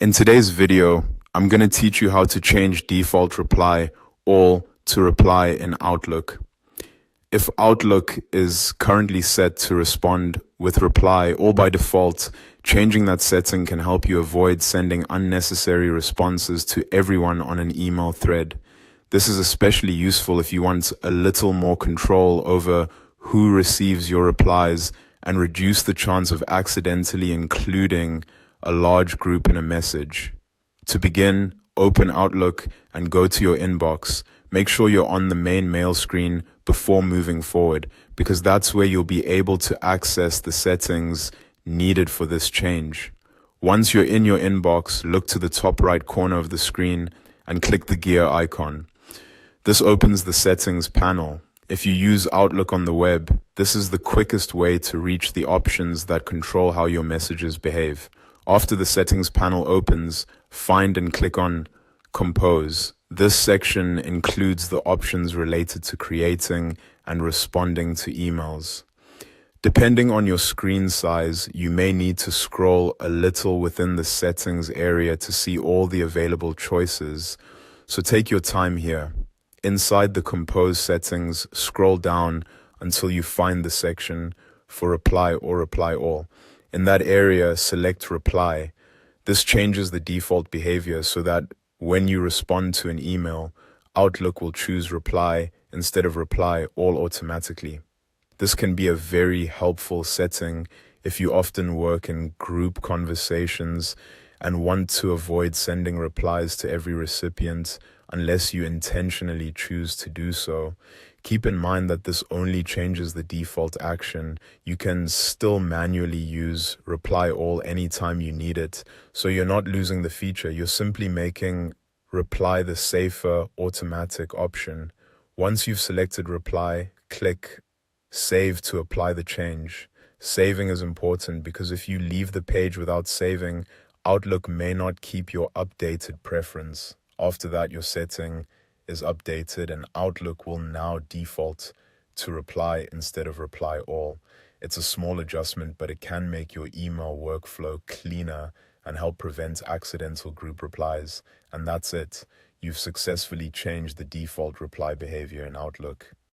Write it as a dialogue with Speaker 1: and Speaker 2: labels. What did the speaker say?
Speaker 1: In today's video, I'm going to teach you how to change default reply all to reply in Outlook. If Outlook is currently set to respond with reply all by default, changing that setting can help you avoid sending unnecessary responses to everyone on an email thread. This is especially useful if you want a little more control over who receives your replies and reduce the chance of accidentally including a large group in a message. To begin, open Outlook and go to your inbox. Make sure you're on the main mail screen before moving forward, because that's where you'll be able to access the settings needed for this change. Once you're in your inbox, look to the top right corner of the screen and click the gear icon. This opens the settings panel. If you use Outlook on the web, this is the quickest way to reach the options that control how your messages behave. After the settings panel opens, find and click on Compose. This section includes the options related to creating and responding to emails. Depending on your screen size, you may need to scroll a little within the settings area to see all the available choices, so take your time here. Inside the Compose settings, scroll down until you find the section for reply or reply all. In that area, select reply. This changes the default behavior so that when you respond to an email, Outlook will choose reply instead of reply all automatically. This can be a very helpful setting if you often work in group conversations and want to avoid sending replies to every recipient unless you intentionally choose to do so. Keep in mind that this only changes the default action. You can still manually use reply all anytime you need it, so you're not losing the feature. You're simply making reply the safer automatic option. Once you've selected reply, click Save to apply the change. Saving is important because if you leave the page without saving, Outlook may not keep your updated preference. After that, your setting is updated and Outlook will now default to reply instead of reply all. It's a small adjustment, but it can make your email workflow cleaner and help prevent accidental group replies. And that's it. You've successfully changed the default reply behavior in Outlook.